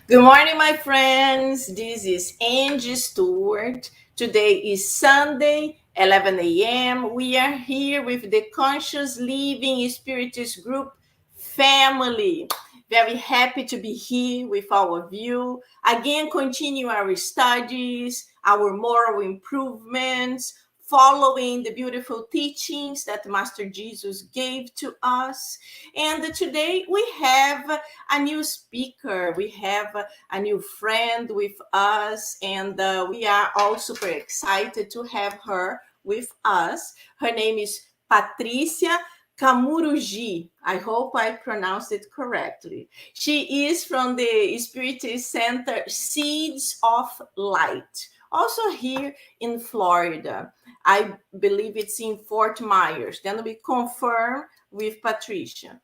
Good morning, my friends. This is Angie Stewart. Today is Sunday, 11 a.m. We are here with the Conscious Living Spiritist Group family. Very happy to be here with all of you. Again, continue our studies, our moral improvements, following the beautiful teachings that Master Jesus gave to us. And today we have a new speaker. We have a new friend with us, and we are all super excited to have her with us. Her name is Patricia Camurugy. I hope I pronounced it correctly. She is from the Spiritist Center Seeds of Light, also here in Florida. I believe it's in Fort Myers. Then we confirm with Patricia.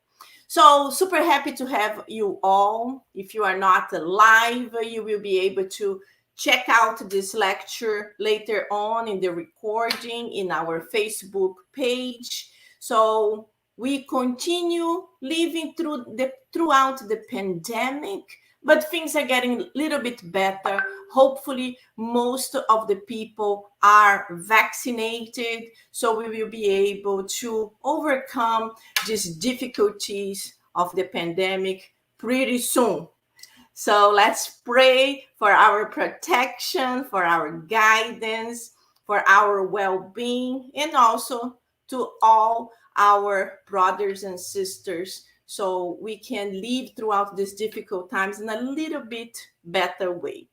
So super happy to have you all. If you are not live, you will be able to check out this lecture later on in the recording in our Facebook page. So we continue living throughout the pandemic, but things are getting a little bit better. Hopefully, most of the people are vaccinated, so we will be able to overcome these difficulties of the pandemic pretty soon. So let's pray for our protection, for our guidance, for our well-being, and also to all our brothers and sisters so we can live throughout these difficult times in a little bit better way.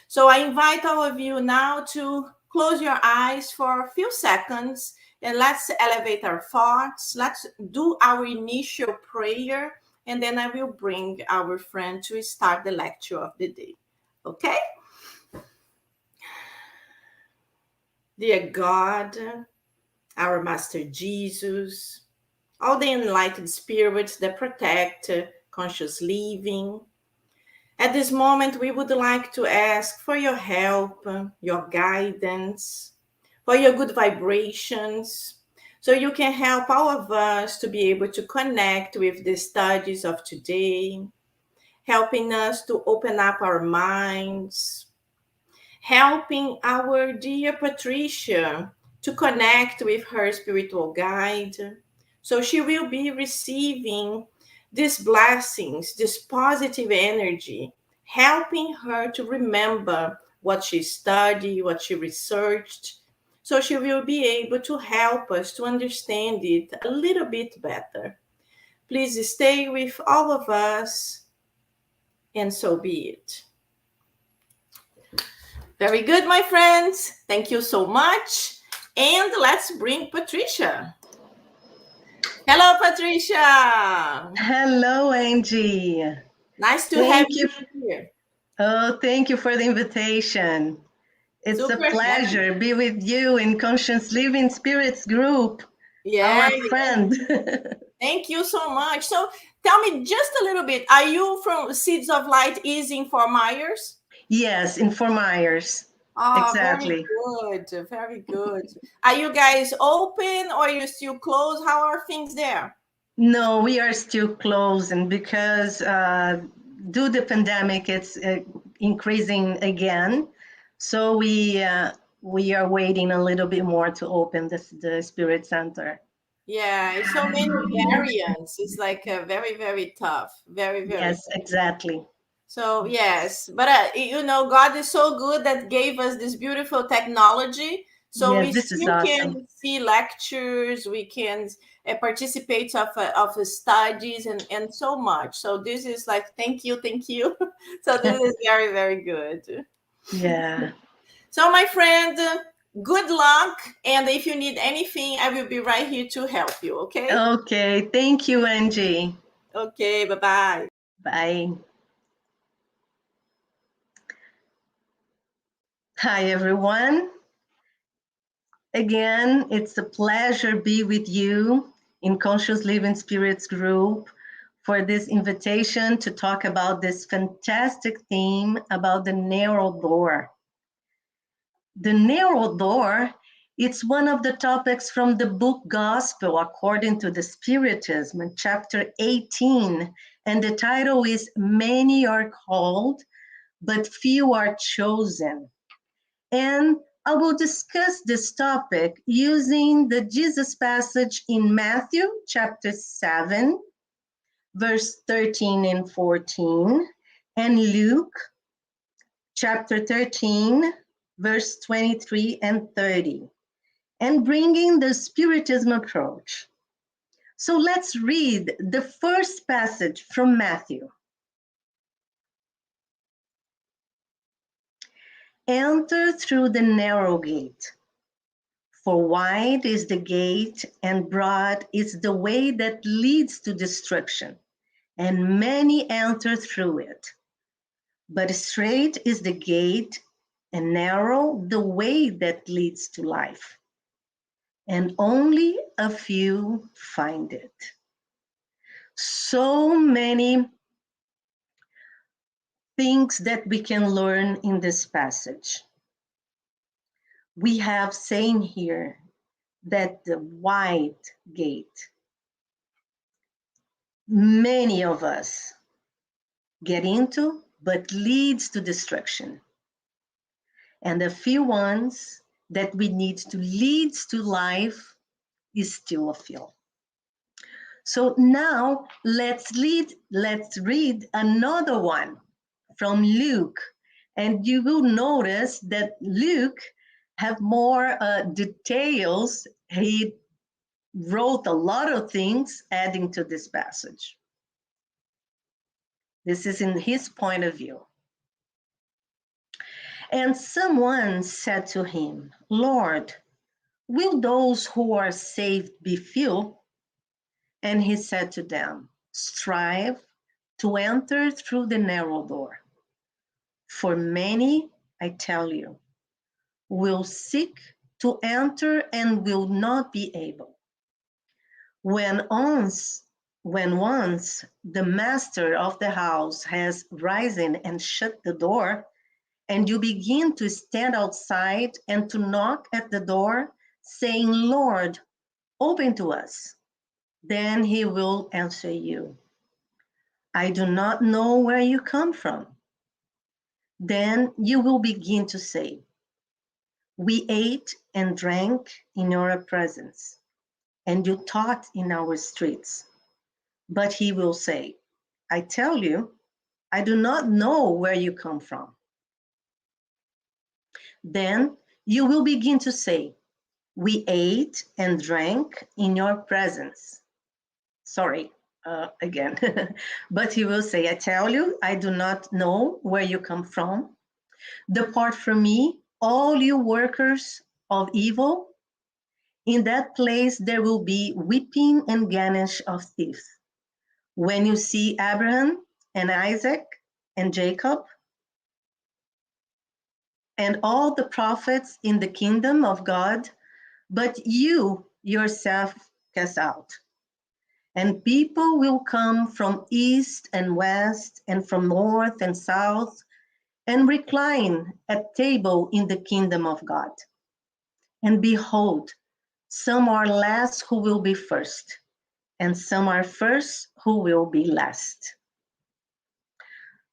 So I invite all of you now to close your eyes for a few seconds and let's elevate our thoughts. Let's do our initial prayer, and then I will bring our friend to start the lecture of the day. Okay? Dear God, our Master Jesus, all the enlightened spirits that protect conscious living, at this moment, we would like to ask for your help, your guidance, for your good vibrations, so you can help all of us to be able to connect with the studies of today, helping us to open up our minds, helping our dear Patricia to connect with her spiritual guide. So she will be receiving these blessings, this positive energy, helping her to remember what she studied, what she researched. So she will be able to help us to understand it a little bit better. Please stay with all of us, and so be it. Very good, my friends. Thank you so much. And let's bring Patricia. Hello, Patricia. Hello, Angie. Nice to have you here. Oh, thank you for the invitation. It's Super a pleasure to be with you in Conscious Living Spirits Group, Yeah. our friend. Thank you so much. So tell me just a little bit. Are you from Seeds of Light is in Fort Myers? Yes, in Fort Myers. Oh, Exactly. very good. Very good. Are you guys open or are you still closed? How are things there? No, we are still closed, and because due to the pandemic, it's increasing again. So we are waiting a little bit more to open the Spirit Center. Yeah, it's so many variants. It's like very, very tough. Very, very. Yes, exactly. So yes, but God is so good that gave us this beautiful technology. So Yes, we this is still awesome. can see lectures, we can participate of studies and so much. So this is like thank you, thank you. So this is very, very good. Yeah. So my friend, good luck, and if you need anything, I will be right here to help you. Okay? Okay. Thank you, Angie. Okay. Bye bye. Bye. Hi, everyone. Again, it's a pleasure be with you in Conscious Living Spirits Group for this invitation to talk about this fantastic theme about the narrow door. The narrow door, it's one of the topics from the book Gospel according to the Spiritism, chapter 18, and the title is Many Are Called, but few are chosen. And I will discuss this topic using the Jesus passage in Matthew chapter 7, verse 13 and 14, and Luke chapter 13, verse 23 and 30, and bringing the Spiritism approach. So let's read the first passage from Matthew. Enter through the narrow gate, for wide is the gate and broad is the way that leads to destruction, and many enter through it. But straight is the gate and narrow the way that leads to life, and only a few find it. So many things that we can learn in this passage. We have saying here that the wide gate, many of us get into, but leads to destruction. And the few ones that we need to lead to life is still a few. So now let's read another one from Luke. And you will notice that Luke have more details. He wrote a lot of things adding to this passage. This is in his point of view. And someone said to him, Lord, will those who are saved be few? And he said to them, strive to enter through the narrow door. For many, I tell you, will seek to enter and will not be able. When once the master of the house has risen and shut the door, and you begin to stand outside and to knock at the door, saying, Lord, open to us, then he will answer you, I do not know where you come from. Then you will begin to say, we ate and drank in your presence, and you taught in our streets. But he will say, I tell you, I do not know where you come from. Then you will begin to say, we ate and drank in your presence. Sorry, again. But he will say, I tell you, I do not know where you come from. Depart from me, all you workers of evil. In that place there will be weeping and gnashing of teeth. When you see Abraham and Isaac and Jacob and all the prophets in the kingdom of God, but you yourself cast out. And people will come from east and west and from north and south and recline at table in the kingdom of God. And behold, some are last who will be first, and some are first who will be last.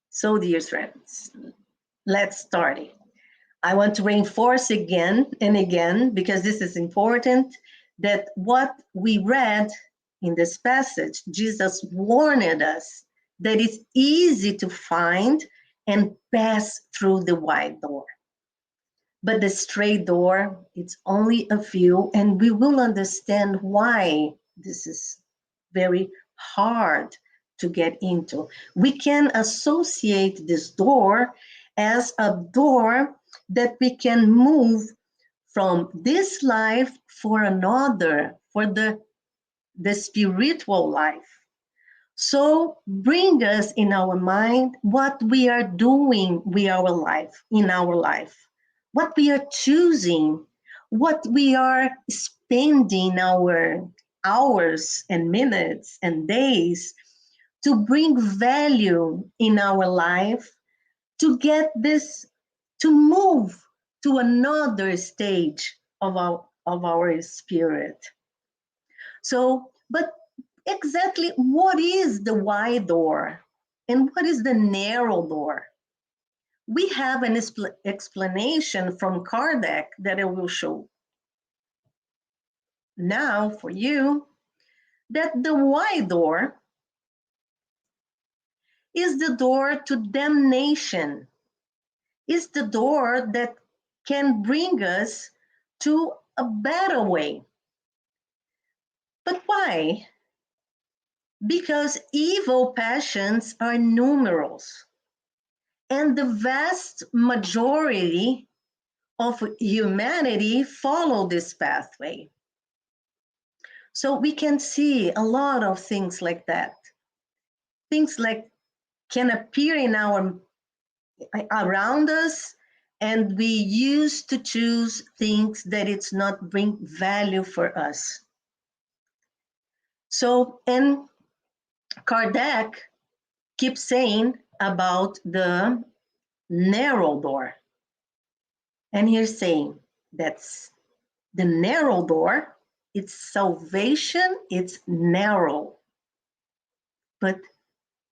So, dear friends, let's start it. I want to reinforce again and again, because this is important, that what we read in this passage, Jesus warned us that it's easy to find and pass through the wide door. But the straight door, it's only a few, and we will understand why this is very hard to get into. We can associate this door as a door that we can move from this life for another, for the spiritual life. So bring us in our mind what we are doing with our life, in our life, what we are choosing, what we are spending our hours and minutes and days to bring value in our life, to get this, to move to another stage of our spirit. So, but exactly what is the wide door and what is the narrow door? We have an explanation from Kardec that I will show now for you, that the wide door is the door to damnation, is the door that can bring us to a better way. But why? Because evil passions are numerous, and the vast majority of humanity follow this pathway. So we can see a lot of things like that. Things like can appear in our around us, and we used to choose things that it's not bring value for us. So, and Kardec keeps saying about the narrow door, and he's saying that's the narrow door, it's salvation, it's narrow. But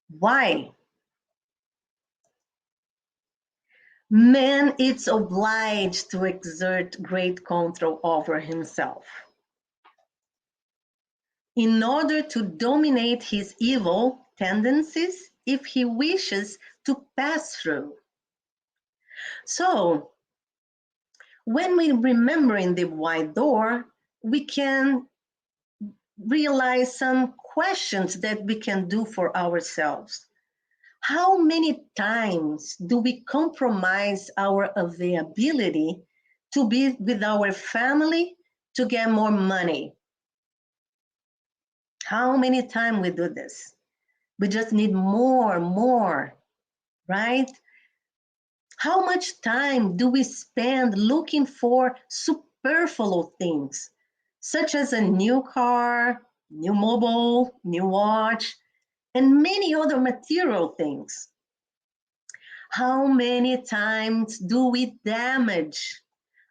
why? Man is obliged to exert great control over himself in order to dominate his evil tendencies if he wishes to pass through. So, when we remember in the wide door, we can realize some questions that we can do for ourselves. How many times do we compromise our availability to be with our family to get more money? How many times we do this? We just need more, right? How much time do we spend looking for superfluous things, such as a new car, new mobile, new watch, and many other material things? How many times do we damage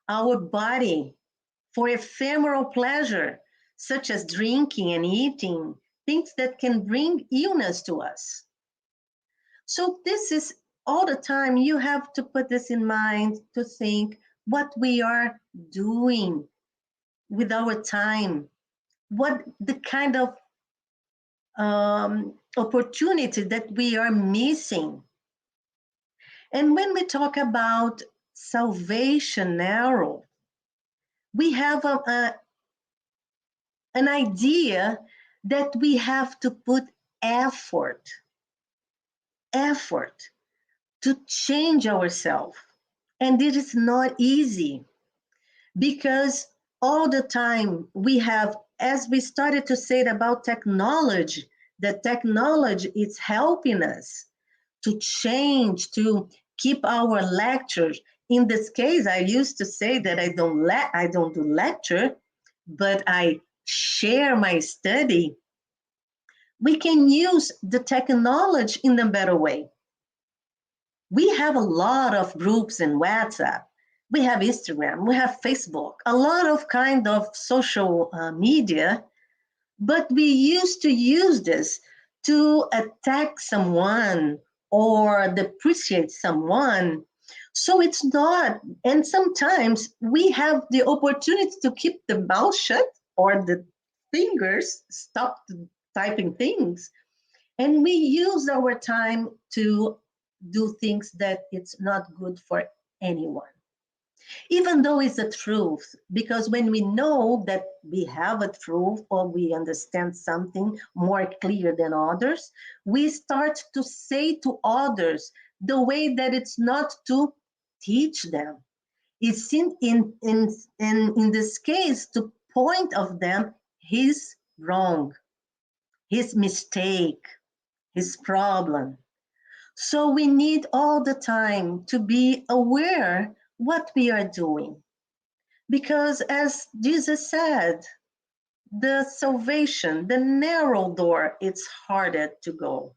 our body for ephemeral pleasure, such as drinking and eating, things that can bring illness to us? So this is all the time you have to put this in mind to think what we are doing with our time, what the kind of opportunity that we are missing. And when we talk about salvation narrow, we have an idea that we have to put effort to change ourselves. And it is not easy because all the time we have, as we started to say about technology, the technology is helping us to change, to keep our lectures. In this case, I used to say that I don't do lecture, but I share my study. We can use the technology in a better way. We have a lot of groups in WhatsApp. We have Instagram, we have Facebook, a lot of kind of social media, but we used to use this to attack someone or depreciate someone. So it's not, and sometimes we have the opportunity to keep the mouth shut or the fingers stop typing things, and we use our time to do things that it's not good for anyone, even though it's the truth. Because when we know that we have a truth or we understand something more clear than others, we start to say to others the way that it's not to teach them. It's in this case to point of them his wrong, his mistake, his problem. So we need all the time to be aware what we are doing. Because as Jesus said, the salvation, the narrow door, it's harder to go.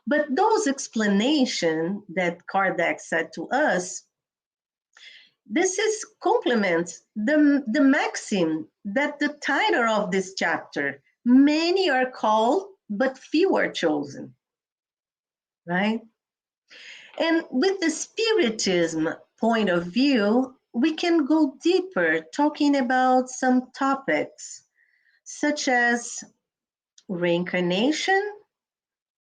But those explanations that Kardec said to us, this is complements the maxim that the title of this chapter, many are called, but few are chosen, right? And with the Spiritism point of view, we can go deeper talking about some topics such as reincarnation,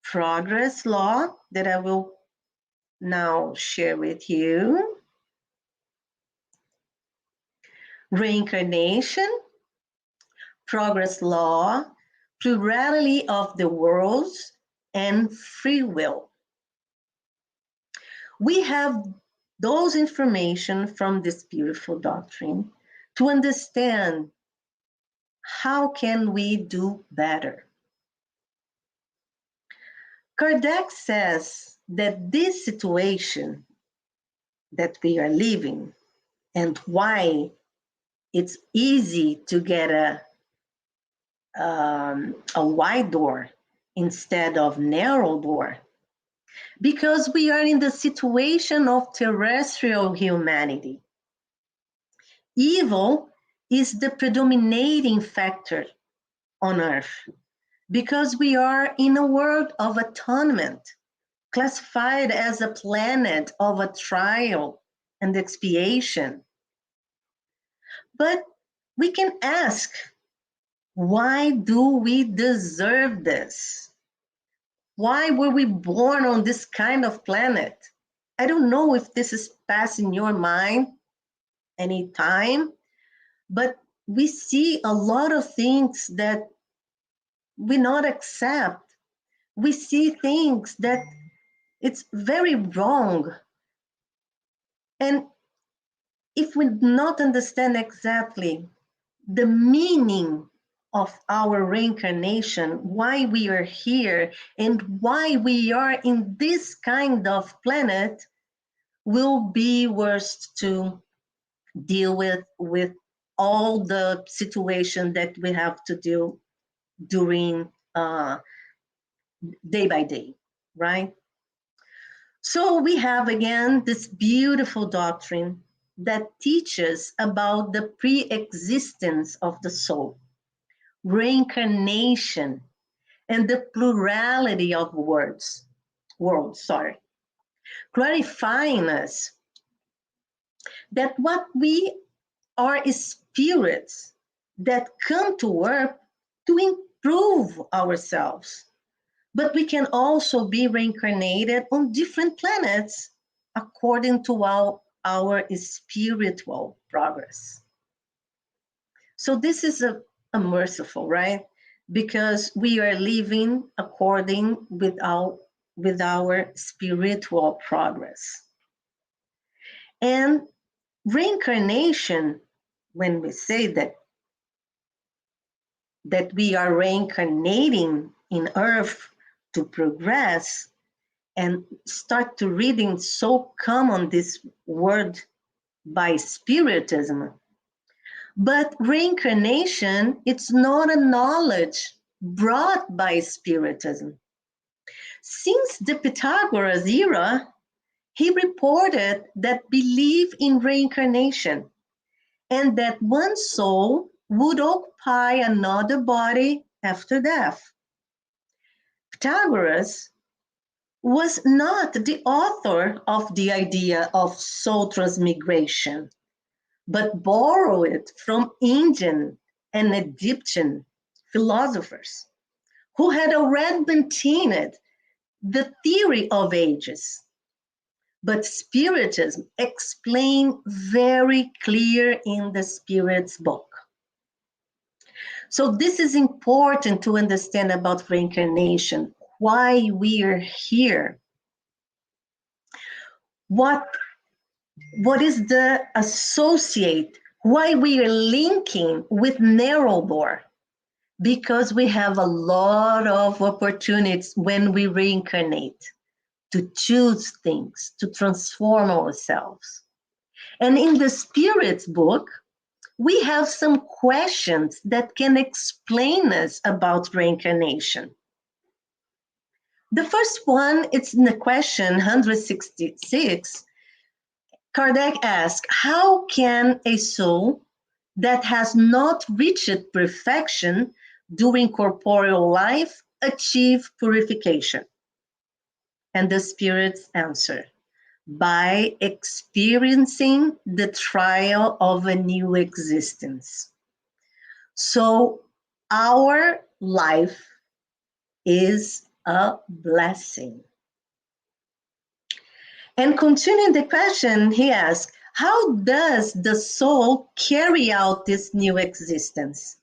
progress law, that I will now share with you, reincarnation, progress law, plurality of the worlds, and free will. We have those information from this beautiful doctrine to understand how can we do better. Kardec says that this situation that we are living and why it's easy to get a wide door instead of narrow door, because we are in the situation of terrestrial humanity. Evil is the predominating factor on earth because we are in a world of atonement, classified as a planet of a trial and expiation. But we can ask, why do we deserve this? Why were we born on this kind of planet? I don't know if this is passing your mind anytime, but we see a lot of things that we not accept. We see things that it's very wrong. And if we not understand exactly the meaning of our reincarnation, why we are here, and why we are in this kind of planet, will be worse to deal with all the situation that we have to deal during day by day, right? So we have again this beautiful doctrine that teaches about the pre-existence of the soul, reincarnation, and the plurality of worlds, clarifying us that what we are is spirits that come to earth to improve ourselves. But we can also be reincarnated on different planets according to our spiritual progress. So this is a merciful, right? Because we are living according with our spiritual progress. And reincarnation, when we say that we are reincarnating in earth to progress, and start to reading so common this word by Spiritism. But reincarnation, it's not a knowledge brought by Spiritism. Since the Pythagoras era, he reported that belief in reincarnation and that one soul would occupy another body after death. Pythagoras was not the author of the idea of soul transmigration, but borrowed it from Indian and Egyptian philosophers who had already maintained the theory of ages. But Spiritism explained very clear in the Spirit's book. So this is important to understand about reincarnation, why we are here. What is the associate, why we are linking with narrow door? Because we have a lot of opportunities when we reincarnate to choose things, to transform ourselves. And in the Spirit's book, we have some questions that can explain us about reincarnation. The first one, it's in the question 166. Kardec asks, how can a soul that has not reached perfection during corporeal life achieve purification? And the Spirit's answer, by experiencing the trial of a new existence. So our life is a blessing. And continuing the question, he asks, how does the soul carry out this new existence?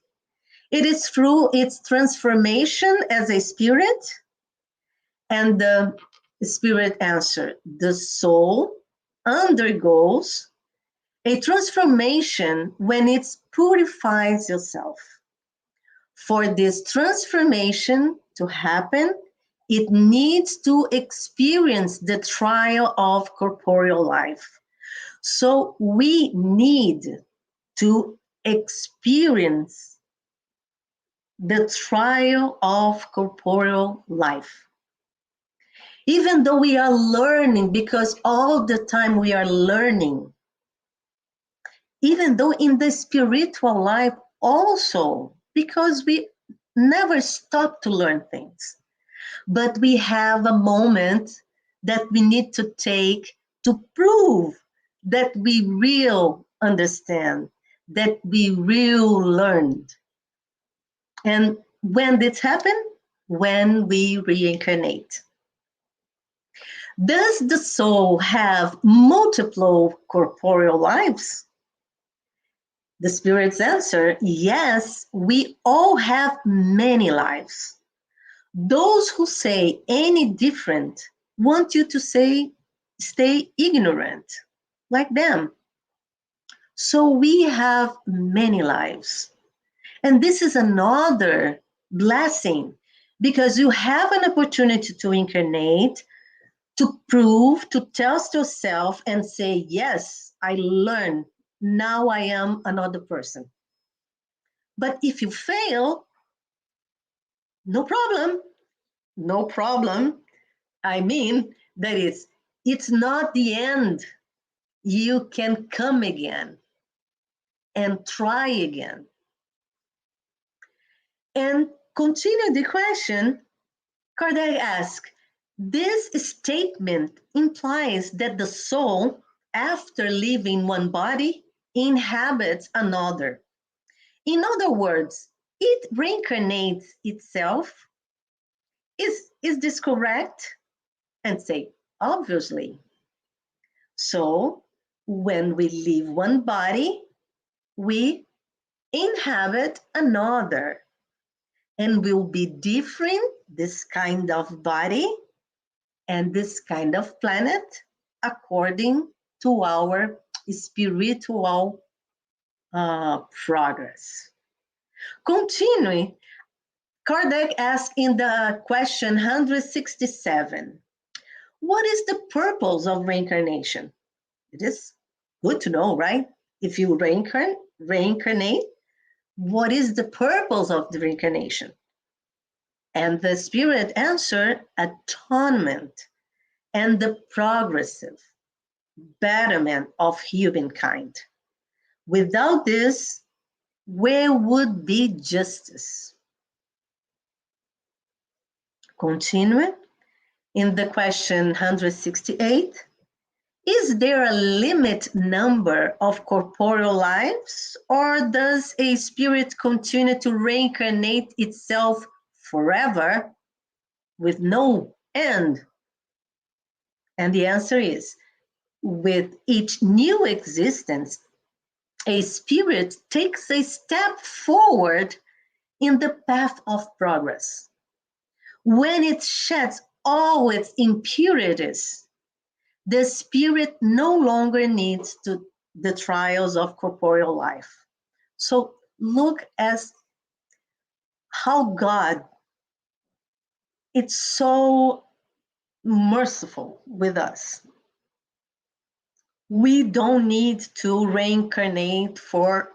It is through its transformation as a spirit. And the spirit answered, the soul undergoes a transformation when it purifies itself. For this transformation to happen, it needs to experience the trial of corporeal life. So we need to experience the trial of corporeal life. Even though we are learning, because all the time we are learning, even though in the spiritual life also, because we never stop to learn things, but we have a moment that we need to take to prove that we real understand, that we real learned. And when this happens, when we reincarnate. Does the soul have multiple corporeal lives? The spirit's answer, yes, we all have many lives. Those who say any different want you to say, stay ignorant, like them. So we have many lives. And this is another blessing because you have an opportunity to incarnate, to prove, to test yourself and say, yes, I learned. Now I am another person. But if you fail, no problem. No problem. I mean, that is, it's not the end. You can come again and try again. And continue the question, Kardec asked, this statement implies that the soul, after leaving one body, inhabits another. In other words, it reincarnates itself. Is this correct? And say, obviously. So when we leave one body, we inhabit another and will be different, this kind of body and this kind of planet, according to our spiritual progress. Continuing, Kardec asked in the question 167, what is the purpose of reincarnation? It is good to know, right? If you reincarnate, what is the purpose of the reincarnation? And the spirit answered, atonement and the progressive betterment of humankind. Without this, where would be justice? Continuing in the question 168, is there a limit number of corporeal lives, or does a spirit continue to reincarnate itself forever with no end? And the answer is, with each new existence, a spirit takes a step forward in the path of progress. When it sheds all its impurities, the spirit no longer needs the trials of corporeal life. So look at how God is so merciful with us. We don't need to reincarnate for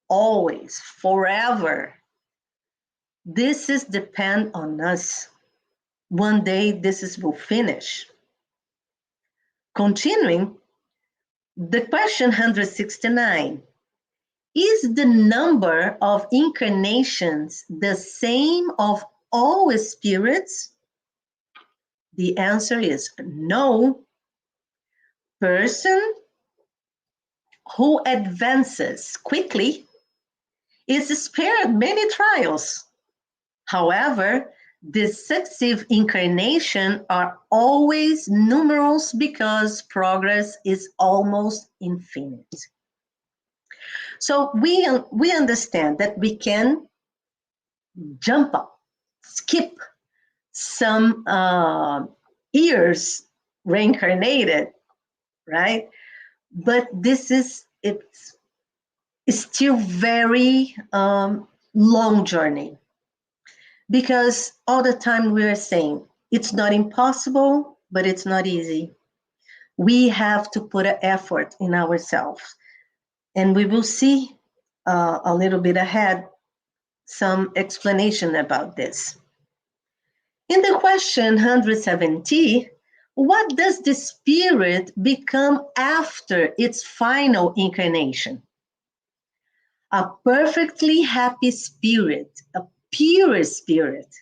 always, forever. This is depend on us. One day will finish. Continuing, the question 169, is the number of incarnations the same of all spirits? The answer is no. person who advances quickly is spared many trials. However, the successive incarnations are always numerous because progress is almost infinite. So we understand that we can jump up, skip some years reincarnated, right? But this is it's still very long journey, because all the time we are saying it's not impossible, but it's not easy. We have to put an effort in ourselves, and we will see a little bit ahead some explanation about this. In the question 170, what does the spirit become after its final incarnation? A perfectly happy spirit, a pure spirit.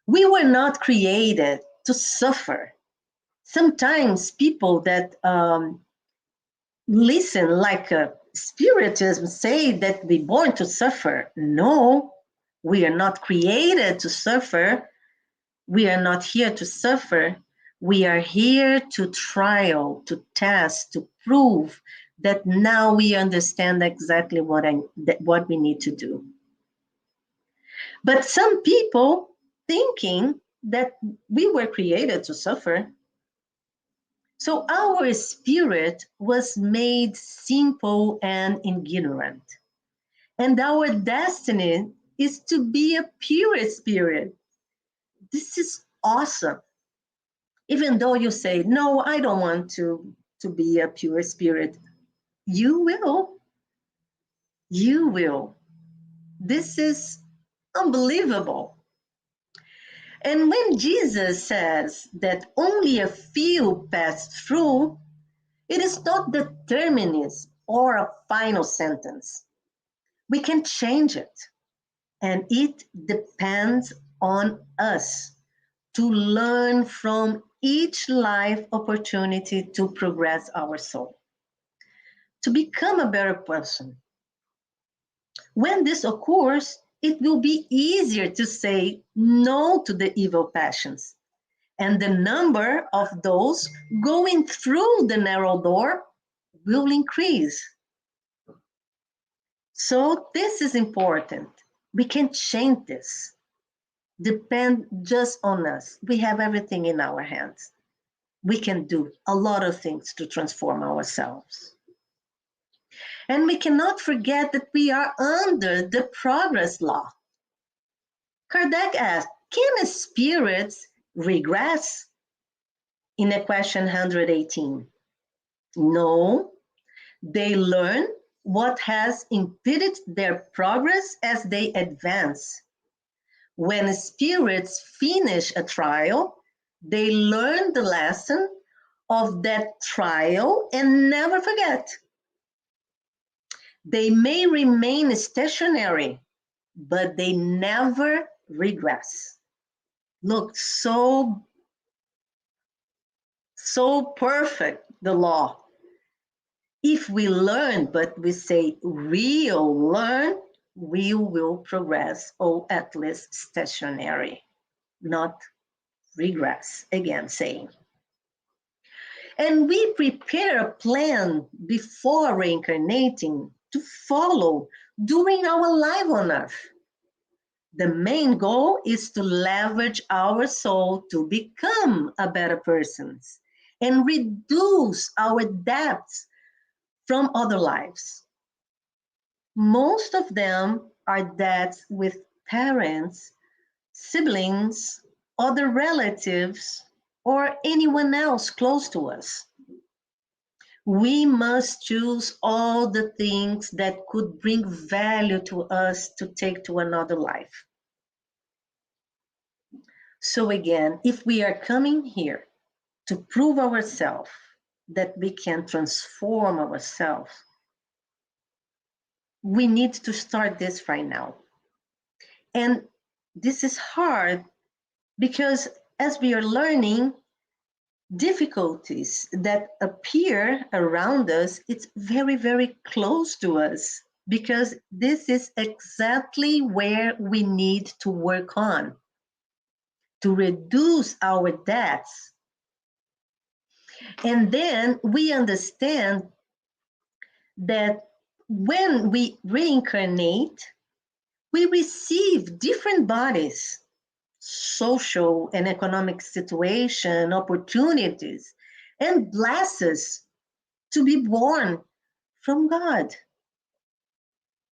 We were not created to suffer. Sometimes people that listen like spiritism say that we're born to suffer. No, we are not created to suffer. We are not here to suffer. We are here to trial, to test, to prove that now we understand exactly what we need to do. But some people thinking that we were created to suffer. So our spirit was made simple and ignorant. And our destiny is to be a pure spirit. This is awesome. Even though you say, no, I don't want to be a pure spirit, you will. You will. This is unbelievable. And when Jesus says that only a few passed through, it is not the terminus or a final sentence. We can change it. And it depends on us to learn from each life opportunity to progress our soul, to become a better person. When this occurs, it will be easier to say no to the evil passions. And the number of those going through the narrow door will increase. So this is important. We can change this. Depend just on us. We have everything in our hands. We can do a lot of things to transform ourselves. And we cannot forget that we are under the progress law. Kardec asked, can spirits regress? In the question 118. No, they learn what has impeded their progress as they advance. When spirits finish a trial, they learn the lesson of that trial and never forget. They may remain stationary, but they never regress. Look, so perfect, the law. If we learn, but we say real learn, we will progress, or at least stationary, not regress, again saying. And we prepare a plan before reincarnating to follow during our life on earth. The main goal is to leverage our soul to become a better person and reduce our debts from other lives. Most of them are debts with parents, siblings, other relatives, or anyone else close to us. We must choose all the things that could bring value to us to take to another life. So again, if we are coming here to prove ourselves that we can transform ourselves, we need to start this right now. And this is hard because as we are learning, difficulties that appear around us, it's very, very close to us because this is exactly where we need to work on to reduce our debts. And then we understand that when we reincarnate, we receive different bodies, social and economic situation, opportunities, and blessings to be born from God.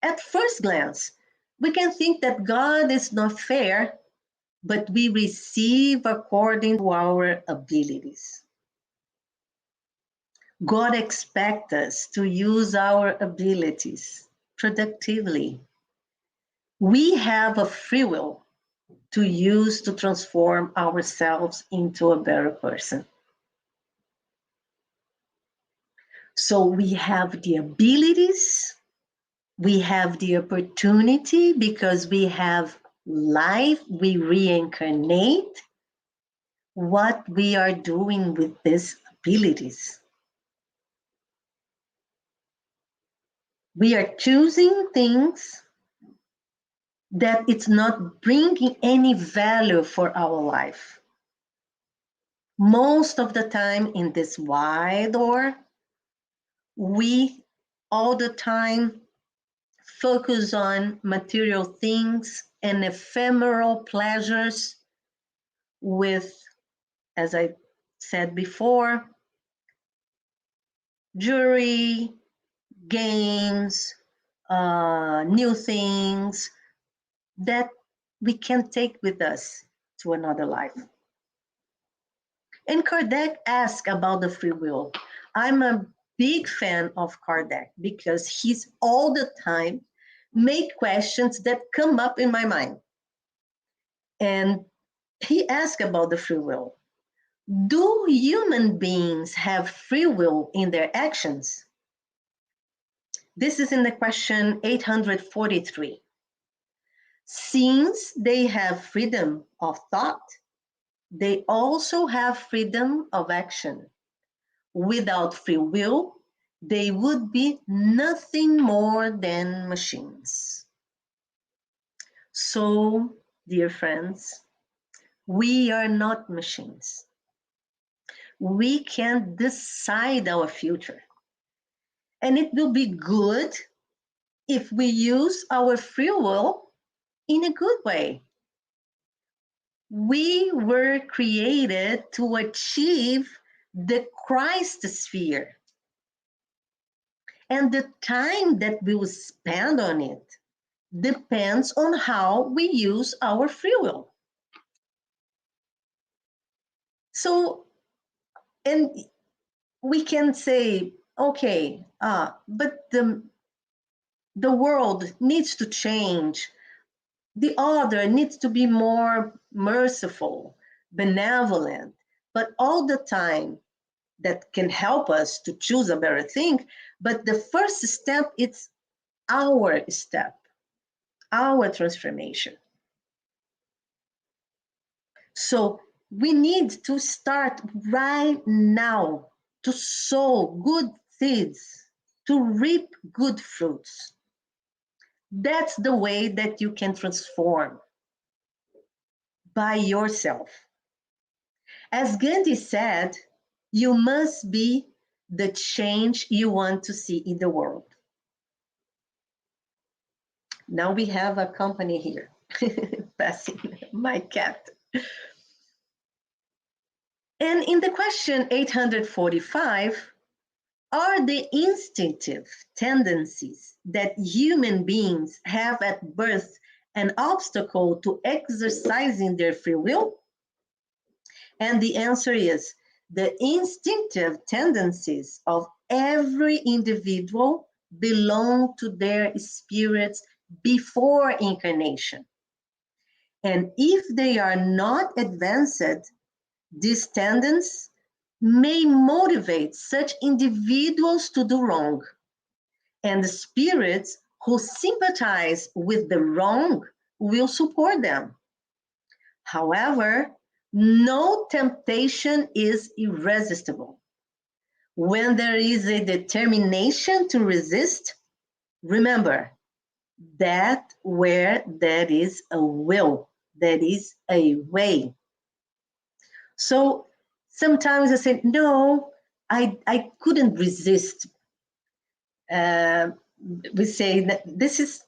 At first glance, we can think that God is not fair, but we receive according to our abilities. God expects us to use our abilities productively. We have a free will to use to transform ourselves into a better person. So we have the abilities, we have the opportunity because we have life, we reincarnate. What we are doing with these abilities? We are choosing things that it's not bringing any value for our life. Most of the time in this wide world, we all the time focus on material things and ephemeral pleasures with, as I said before, jewelry, games, new things that we can take with us to another life. And Kardec asked about the free will. I'm a big fan of Kardec because he's all the time make questions that come up in my mind. And he asked about the free will. Do human beings have free will in their actions? This is in the question 843. Since they have freedom of thought, they also have freedom of action. Without free will, they would be nothing more than machines. So, dear friends, we are not machines. We can decide our future. And it will be good if we use our free will in a good way. We were created to achieve the Christ sphere. And the time that we will spend on it depends on how we use our free will. So, and we can say, okay, but the world needs to change. The other needs to be more merciful, benevolent, but all the time that can help us to choose a better thing. But the first step is our step, our transformation. So we need to start right now to sow good seeds, to reap good fruits. That's the way that you can transform by yourself. As Gandhi said, you must be the change you want to see in the world. Now we have a company here, passing my cat. And in the question 845, are the instinctive tendencies that human beings have at birth an obstacle to exercising their free will? And the answer is the instinctive tendencies of every individual belong to their spirits before incarnation. And if they are not advanced, these tendencies may motivate such individuals to do wrong. And the spirits who sympathize with the wrong will support them. However, No temptation is irresistible. When there is a determination to resist, remember that where there is a will, there is a way. So sometimes I say, no, I couldn't resist. Uh, we say that this is,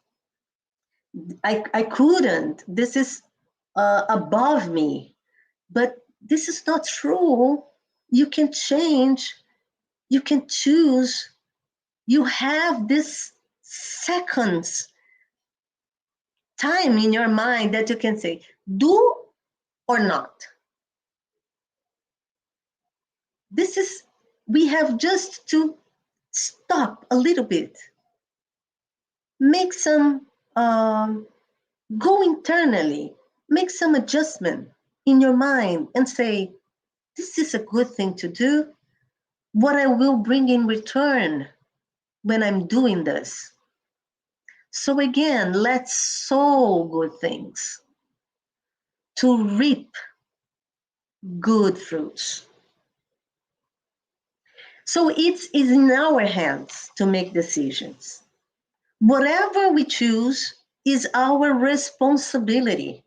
I couldn't, this is above me. But this is not true. You can change, you can choose. You have this seconds time in your mind that you can say, do or not. This is, we have just to stop a little bit, make some, go internally, make some adjustment in your mind and say, this is a good thing to do. What I will bring in return when I'm doing this. So again, let's sow good things to reap good fruits. So it is in our hands to make decisions. Whatever we choose is our responsibility.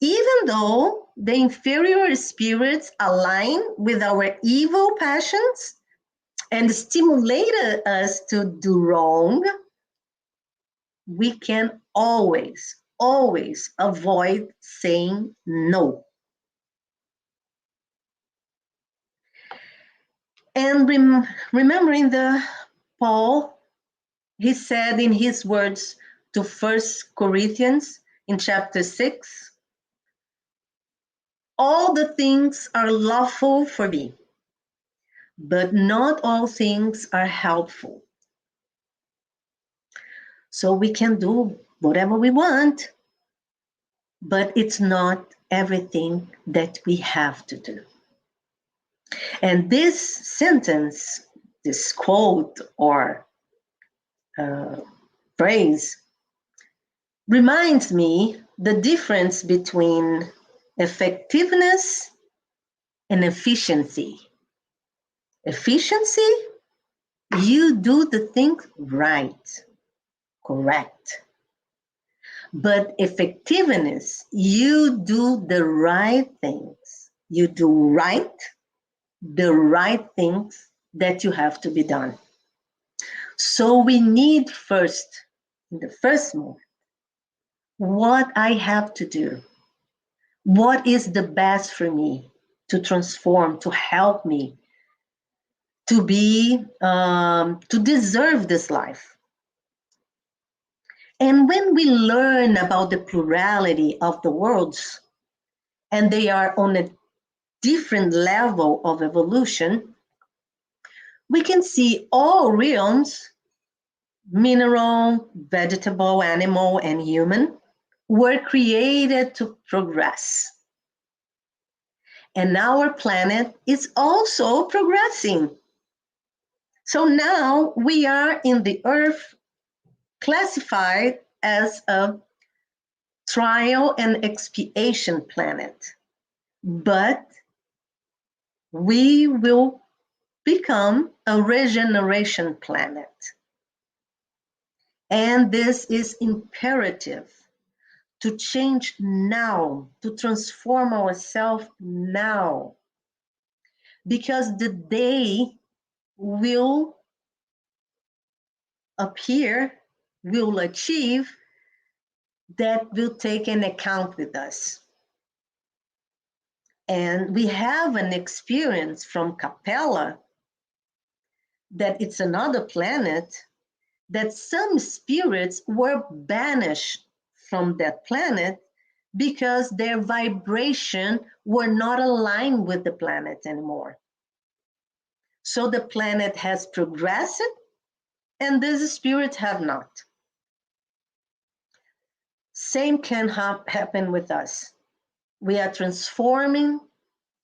Even though the inferior spirits align with our evil passions and stimulate us to do wrong, we can always avoid saying no. And remembering the Paul, he said in his words to First Corinthians in chapter 6, all the things are lawful for me, but not all things are helpful. So we can do whatever we want, but it's not everything that we have to do. And this sentence, this quote or phrase reminds me the difference between effectiveness and efficiency. Efficiency, you do the thing right, correct. But effectiveness, you do the right things. You do the right things that you have to be done. So we need first, in the first moment, what I have to do. What is the best for me to transform, to help me, to be, to deserve this life? And when we learn about the plurality of the worlds, and they are on a different level of evolution, we can see all realms, mineral, vegetable, animal, and human, were created to progress. And our planet is also progressing. So now we are in the Earth classified as a trial and expiation planet. But we will become a regeneration planet. And this is imperative to change now, to transform ourselves now. Because the day will appear, will achieve, that will take an account with us. And we have an experience from Capella that it's another planet, that some spirits were banished from that planet because their vibration were not aligned with the planet anymore. So the planet has progressed and these spirits have not. Same can happen with us. We are transforming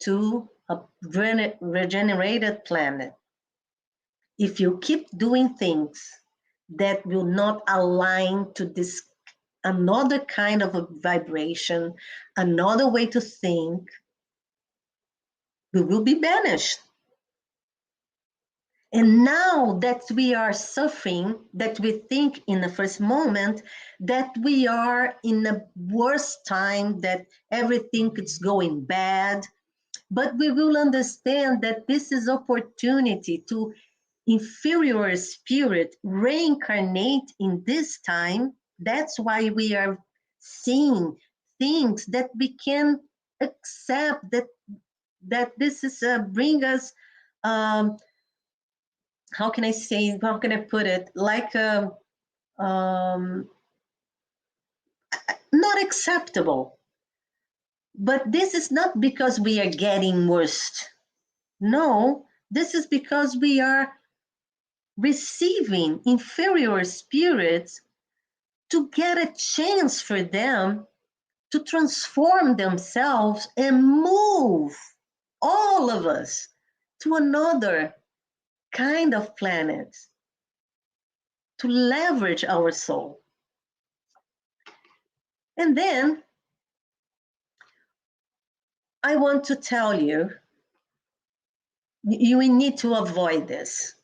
to a regenerated planet. If you keep doing things that will not align to this another kind of a vibration, another way to think, we will be banished. And now that we are suffering, that we think in the first moment that we are in a worse time, that everything is going bad, but we will understand that this is opportunity to inferior spirit reincarnate in this time. That's why we are seeing things that we can accept, that this is bring us, um, how can I say, how can I put it, like um, not acceptable. But this is not because we are getting worse. No, this is because we are receiving inferior spirits to get a chance for them to transform themselves and move all of us to another kind of planet, to leverage our soul. And then I want to tell you, you need to avoid this.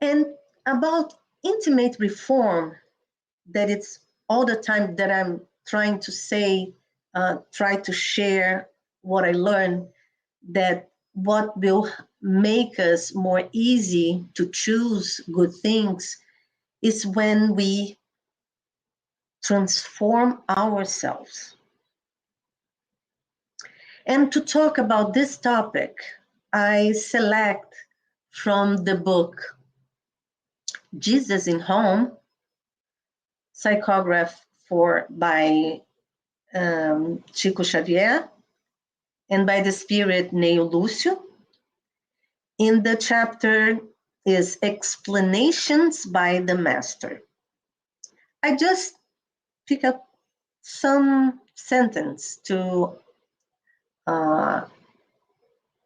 And about intimate reform, that it's all the time that I'm trying to say, try to share what I learned, that what will make us more easy to choose good things is when we transform ourselves. And to talk about this topic, I select from the book Jesus in Home, psychograph by Chico Xavier, and by the spirit Neo Lúcio. In the chapter is Explanations by the Master. I just pick up some sentence to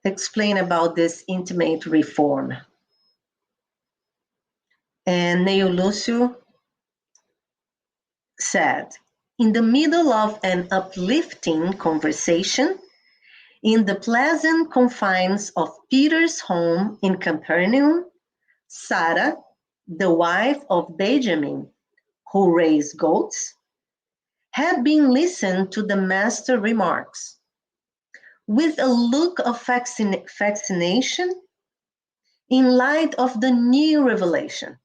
explain about this intimate reform. And Neo Lúcio said, in the middle of an uplifting conversation, in the pleasant confines of Peter's home in Capernaum, Sarah, the wife of Benjamin, who raised goats, had been listening to the master's remarks with a look of fascination in light of the new revelation.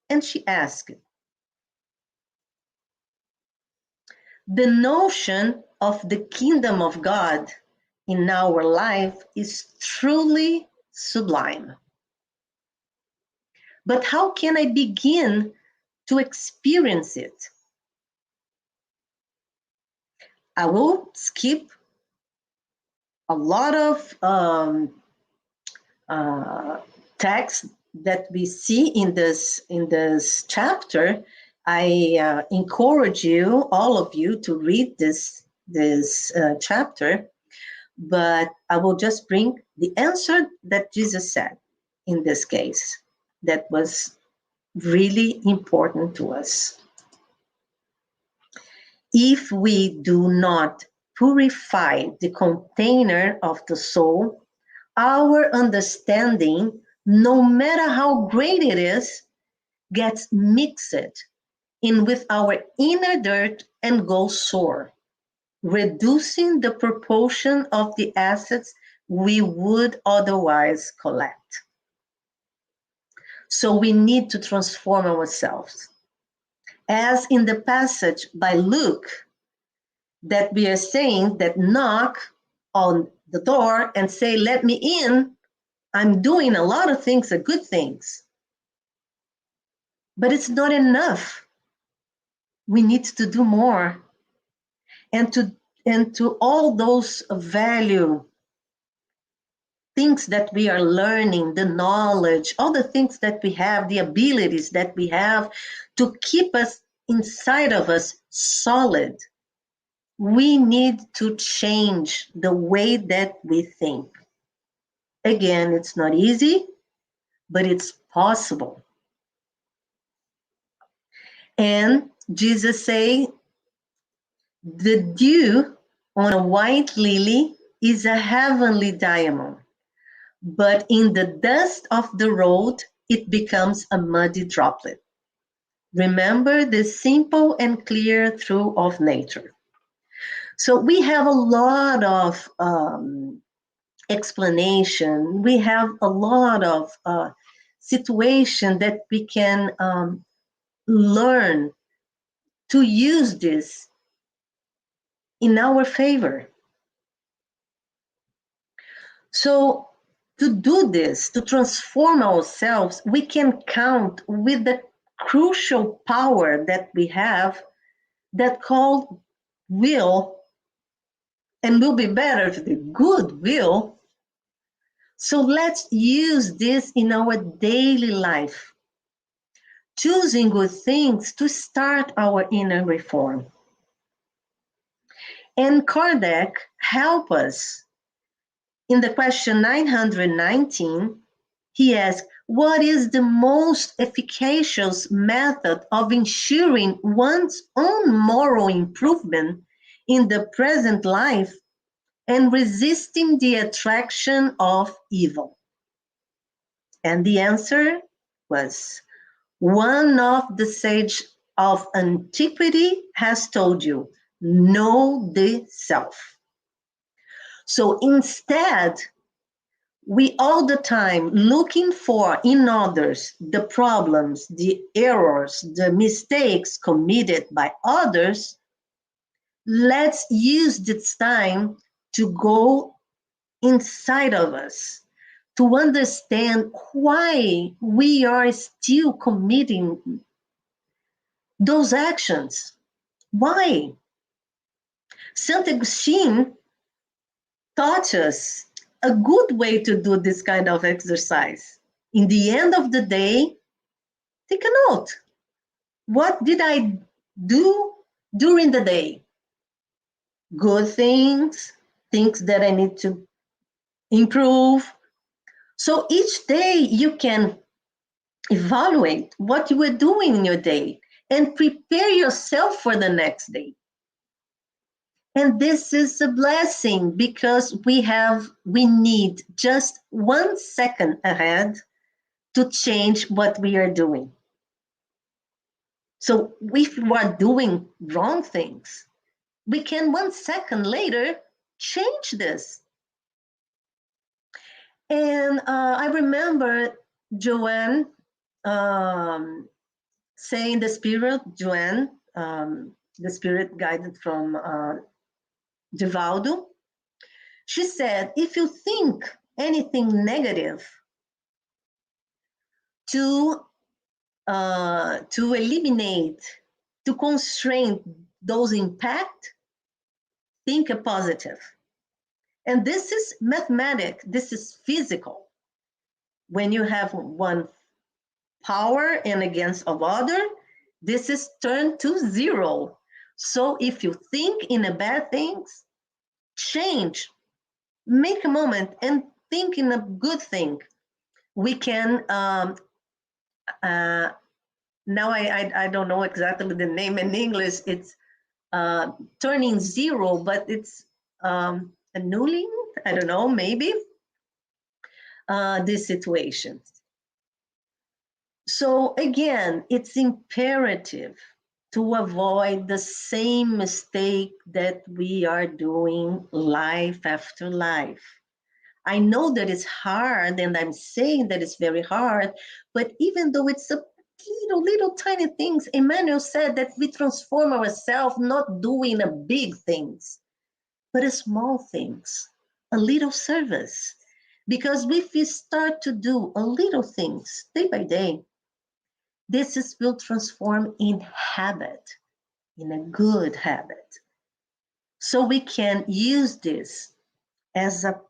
And she asked, the notion of the kingdom of God in our life is truly sublime. But how can I begin to experience it? I will skip a lot of text that we see in this chapter. I encourage you, all of you, to read this chapter, but I will just bring the answer that Jesus said in this case that was really important to us. If we do not purify the container of the soul, our understanding, no matter how great it is, gets mixed in with our inner dirt and goes sore, reducing the proportion of the assets we would otherwise collect. So we need to transform ourselves. As in the passage by Luke, that we are saying that knock on the door and say, let me in. I'm doing a lot of things, good things. But it's not enough. We need to do more. And to all those value things that we are learning, the knowledge, all the things that we have, the abilities that we have to keep us inside of us solid. We need to change the way that we think. Again, it's not easy, but it's possible. And Jesus say, the dew on a white lily is a heavenly diamond, but in the dust of the road, it becomes a muddy droplet. Remember the simple and clear truth of nature. So we have a lot of explanation. We have a lot of situation that we can learn to use this in our favor. So to do this, to transform ourselves, we can count with the crucial power that we have that called will, and will be better if the good will. So let's use this in our daily life, choosing good things to start our inner reform. And Kardec help us in the question 919. He asks, what is the most efficacious method of ensuring one's own moral improvement in the present life and resisting the attraction of evil? And the answer was, one of the sages of antiquity has told you, know the self. So instead, we all the time looking for in others the problems, the errors, the mistakes committed by others. Let's use this time to go inside of us, to understand why we are still committing those actions. Why? Saint Augustine taught us a good way to do this kind of exercise. In the end of the day, take a note. What did I do during the day? Good things, things that I need to improve. So each day you can evaluate what you were doing in your day and prepare yourself for the next day. And this is a blessing because we need just 1 second ahead to change what we are doing. So if we are doing wrong things, we can 1 second later change this. And I remember Joanne saying the spirit, Joanne, the spirit guided from Divaldo. She said, if you think anything negative, to eliminate, to constrain those impact, think a positive. And this is mathematic, this is physical. When you have one power and against of other, this is turned to zero. So if you think in a bad things, change, make a moment and think in a good thing. We can now I don't know exactly the name in English. It's turning zero, but it's annulling. I don't know, maybe this situation. So again, it's imperative to avoid the same mistake that we are doing life after life. I know that it's hard, and I'm saying that it's very hard, but even though it's a little tiny things, Emmanuel said that we transform ourselves not doing a big things, but a small things, a little service. Because if we start to do a little things day by day, will transform in habit, in a good habit. So we can use this as a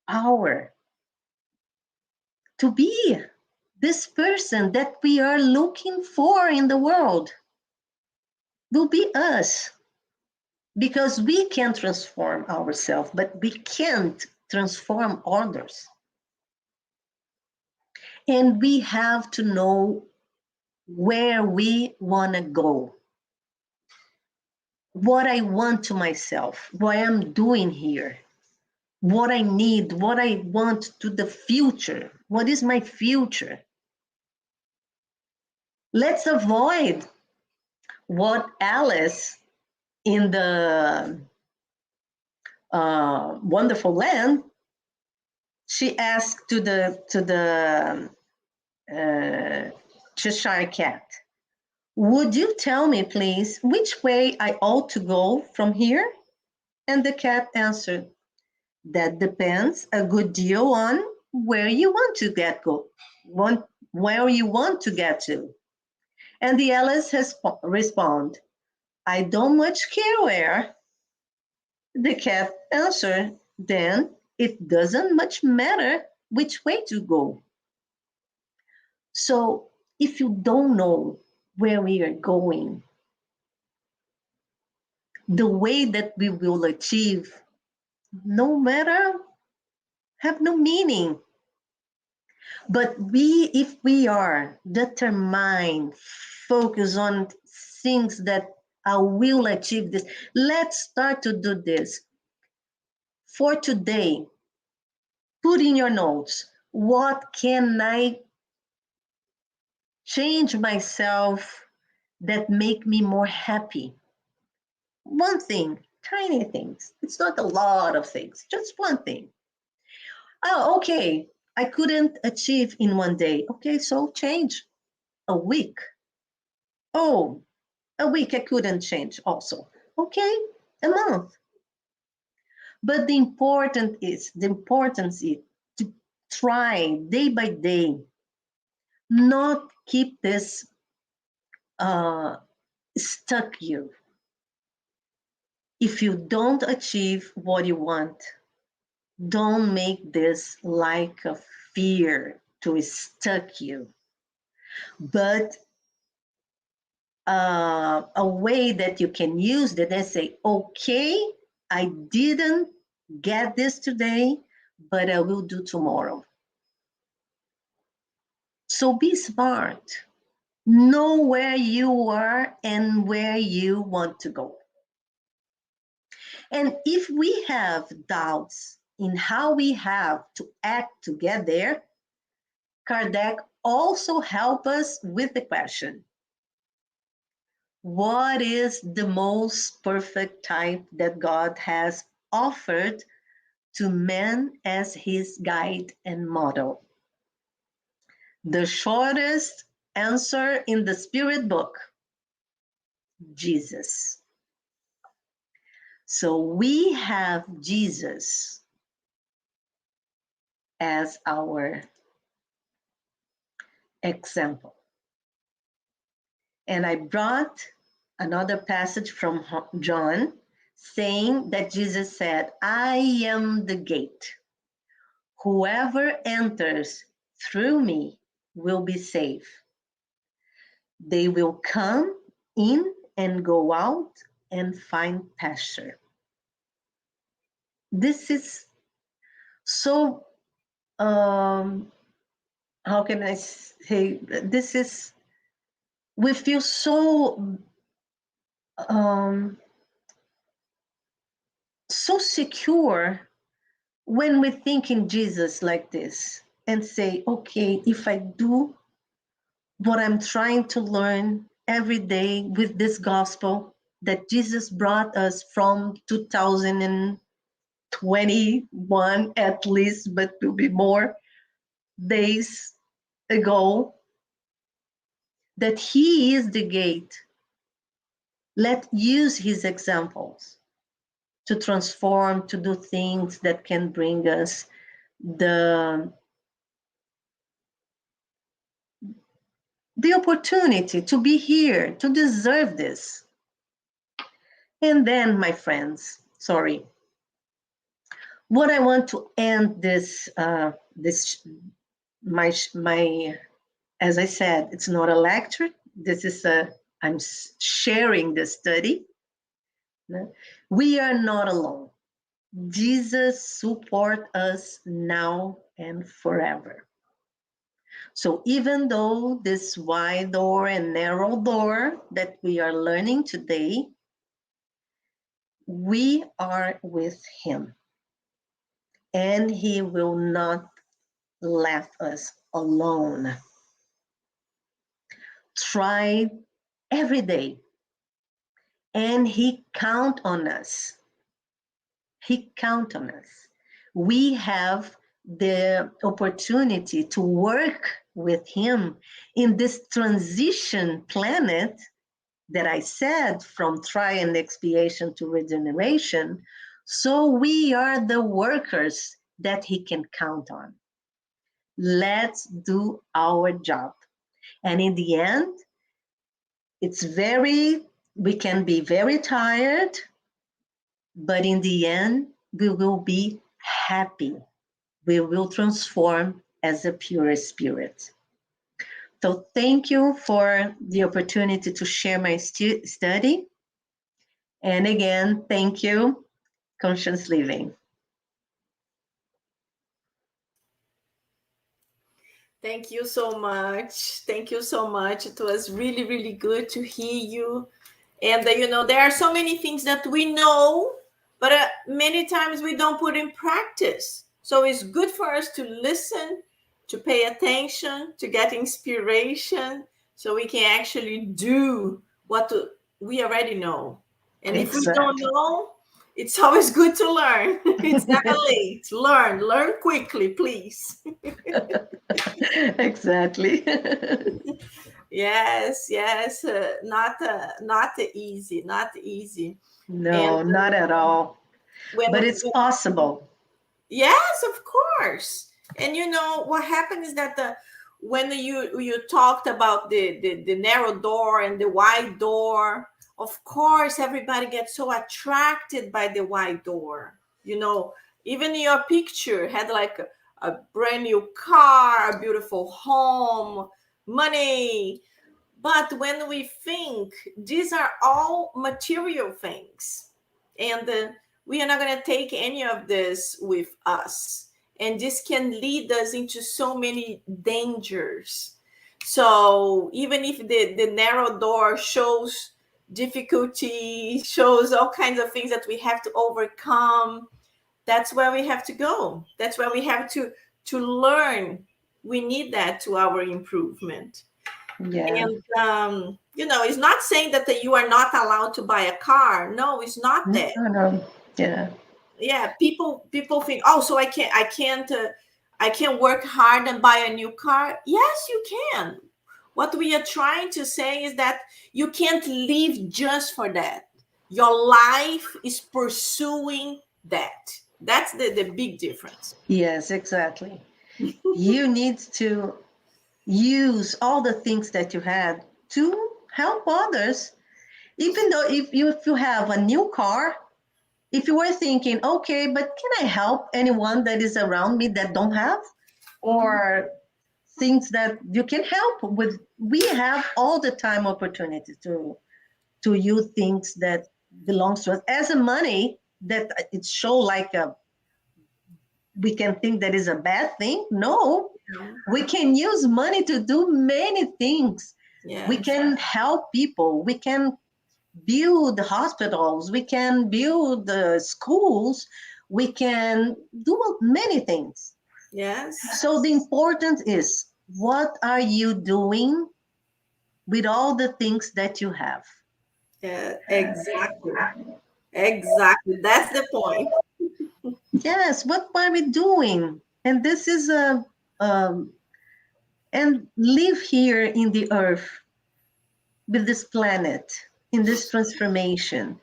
power to be this person that we are looking for in the world. Will be us. Because we can transform ourselves, but we can't transform others. And we have to know where we want to go, what I want to myself, what I'm doing here, what I need, what I want to the future. What is my future? Let's avoid what Alice in the Wonderful Land, she asked to the Cheshire Cat, "Would you tell me, please, which way I ought to go from here?" And the cat answered, "That depends a good deal on where you want to where you want to get to." And the Alice has respond, "I don't much care where." The cat answered, "Then it doesn't much matter which way to go." So if you don't know where we are going, the way that we will achieve, no matter, have no meaning. But if we are determined, focus on things that I will achieve this, let's start to do this. For today, put in your notes, what can I change myself that make me more happy? One thing, tiny things. It's not a lot of things, just one thing. Oh, okay, I couldn't achieve in one day. Okay, so change a week. Oh, a week I couldn't change also. Okay, a month. But the importance is to try day by day, not keep this uh, stuck you. If you don't achieve what you want, don't make this like a fear to stuck you, but a way that you can use that and say, okay, I didn't get this today, but I will do tomorrow. So be smart. Know where you are and where you want to go. And if we have doubts in how we have to act to get there, Kardec also help us with the question, what is the most perfect type that God has offered to man as his guide and model? The shortest answer in the Spirit book, Jesus. So we have Jesus as our example. And I brought another passage from John saying that Jesus said, I am the gate. Whoever enters through me will be saved. They will come in and go out and find pasture. This is so, how can I say, this is, we feel so, um, so secure when we think in Jesus like this and say, okay, if I do what I'm trying to learn every day with this gospel that Jesus brought us from 2021 at least, but will be more days ago, that he is the gate. Let's use his examples to transform, to do things that can bring us the opportunity to be here, to deserve this. And then, my friends, sorry, what I want to end this my as I said, it's not a lecture. This is I'm sharing the study. We are not alone. Jesus support us now and forever. So even though this wide door and narrow door that we are learning today, we are with him, and he will not leave us alone. Try every day, and he count on us. He count on us. We have the opportunity to work with him in this transition planet that I said, from trial and expiation to regeneration. So we are the workers that he can count on. Let's do our job. And in the end, we can be very tired, but in the end, we will be happy. We will transform as a pure spirit. So thank you for the opportunity to share my study. And again, thank you, Conscious Living. Thank you so much. Thank you so much. It was really, really good to hear you. And, there are so many things that we know, but many times we don't put in practice. So it's good for us to listen, to pay attention, to get inspiration, so we can actually do what we already know. And if we don't Exactly. know, it's always good to learn. It's never late. Learn quickly, please. Exactly. Yes, yes, not easy, not easy. And No, not at all. when, But it's possible. yes, of course. And what happened is that when you talked about the narrow door and the wide door, of course everybody gets so attracted by the wide door. Even your picture had like a brand new car, a beautiful home, money. But when we think, these are all material things, and we are not going to take any of this with us. And this can lead us into so many dangers. So even if the narrow door shows difficulty, shows all kinds of things that we have to overcome, that's where we have to go. That's where we have to learn. We need that to our improvement. Yeah. And it's not saying that you are not allowed to buy a car. No, it's not No, that. no. Yeah. Yeah, people think, oh, so I can't work hard and buy a new car. Yes, you can. What we are trying to say is that you can't live just for that. Your life is pursuing that. That's the big difference. Yes, exactly. You need to use all the things that you had to help others. Even though if you have a new car, if you were thinking, okay, but can I help anyone that is around me that don't have? Mhm. Or things that you can help with. We have all the time opportunity to use things that belongs to us as a money that it show like a, we can think that is a bad thing. No, Yeah. we can use money to do many things. We Yes. can help people. We can build hospitals. We can build schools. We can do many things. Yes. So the importance is, what are you doing with all the things that you have? Yeah. Exactly. Exactly. That's the point. Yes, what are we doing? And this is and live here in the earth with this planet in this transformation.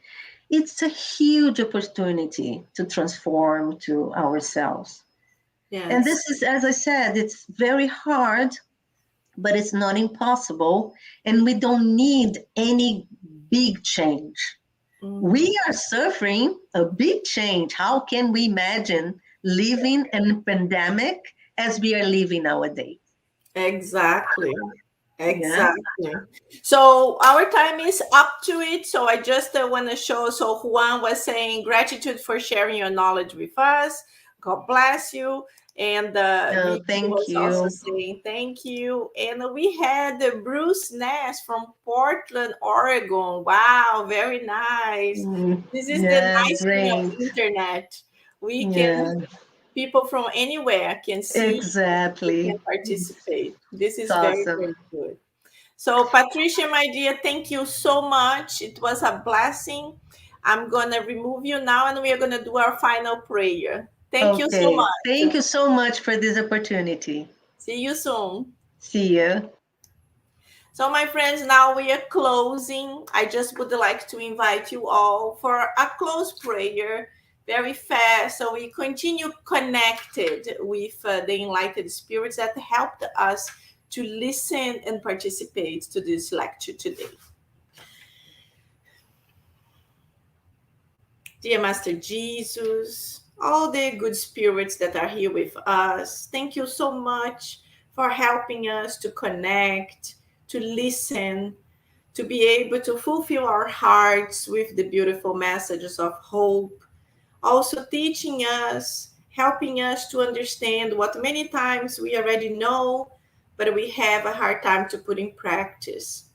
It's a huge opportunity to transform to ourselves. And Yes. this is, as I said, it's very hard, but it's not impossible. And we don't need any big change. Mhm. We are suffering a big change. How can we imagine living in a pandemic as we are living nowadays? Exactly. Yeah. Exactly. So our time is up to it. So I just want to show. So Juan was saying gratitude for sharing your knowledge with us. God bless you. And Oh, Vicky thank was also you. saying thank you. And we had Bruce Ness from Portland, Oregon. Wow, very nice. This is the Yeah, nice thing of great. internet. We can, Yeah, people from anywhere can see, we can exactly. participate. This It's is very, awesome. very good. So, Patricia, my dear, thank you so much. It was a blessing. I'm going to remove you now and we are going to do our final prayer. Thank you so Okay. much. Thank you so much for this opportunity. See you soon. See ya. So, my friends, now we are closing. I just would like to invite you all for a close prayer, very fast, so we continue connected with the enlightened spirits that helped us to listen and participate to this lecture today. Dear Master Jesus, all the good spirits that are here with us, thank you so much for helping us to connect, to listen, to be able to fulfill our hearts with the beautiful messages of hope, also teaching us, helping us to understand what many times we already know, but we have a hard time to put in practice.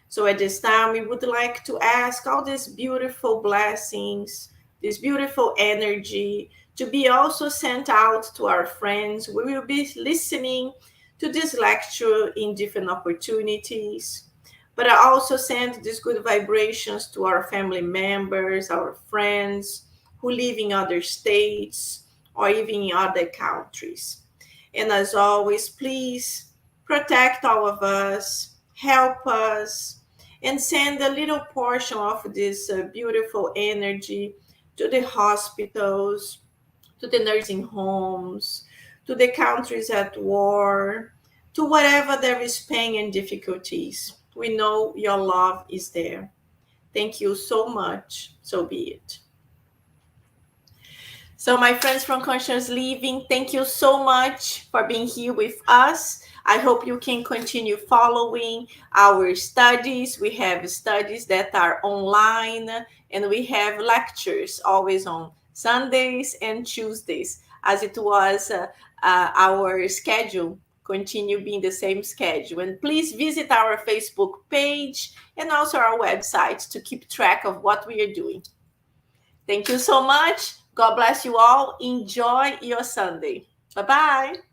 So at this time, we would like to ask all these beautiful blessings, this beautiful energy to be also sent out to our friends. We will be listening to this lecture in different opportunities. But I also send these good vibrations to our family members, our friends who live in other states or even in other countries. And as always, please protect all of us, help us, and send a little portion of this beautiful energy to the hospitals, to the nursing homes, to the countries at war, to wherever there is pain and difficulties. We know your love is there. Thank you so much. So be it. So, my friends from Conscious Living, thank you so much for being here with us. I hope you can continue following our studies. We have studies that are online, and we have lectures always on Sundays and Tuesdays, as it was our schedule. Continue being the same schedule. And please visit our Facebook page and also our website to keep track of what we are doing. Thank you so much. God bless you all. Enjoy your Sunday. Bye bye.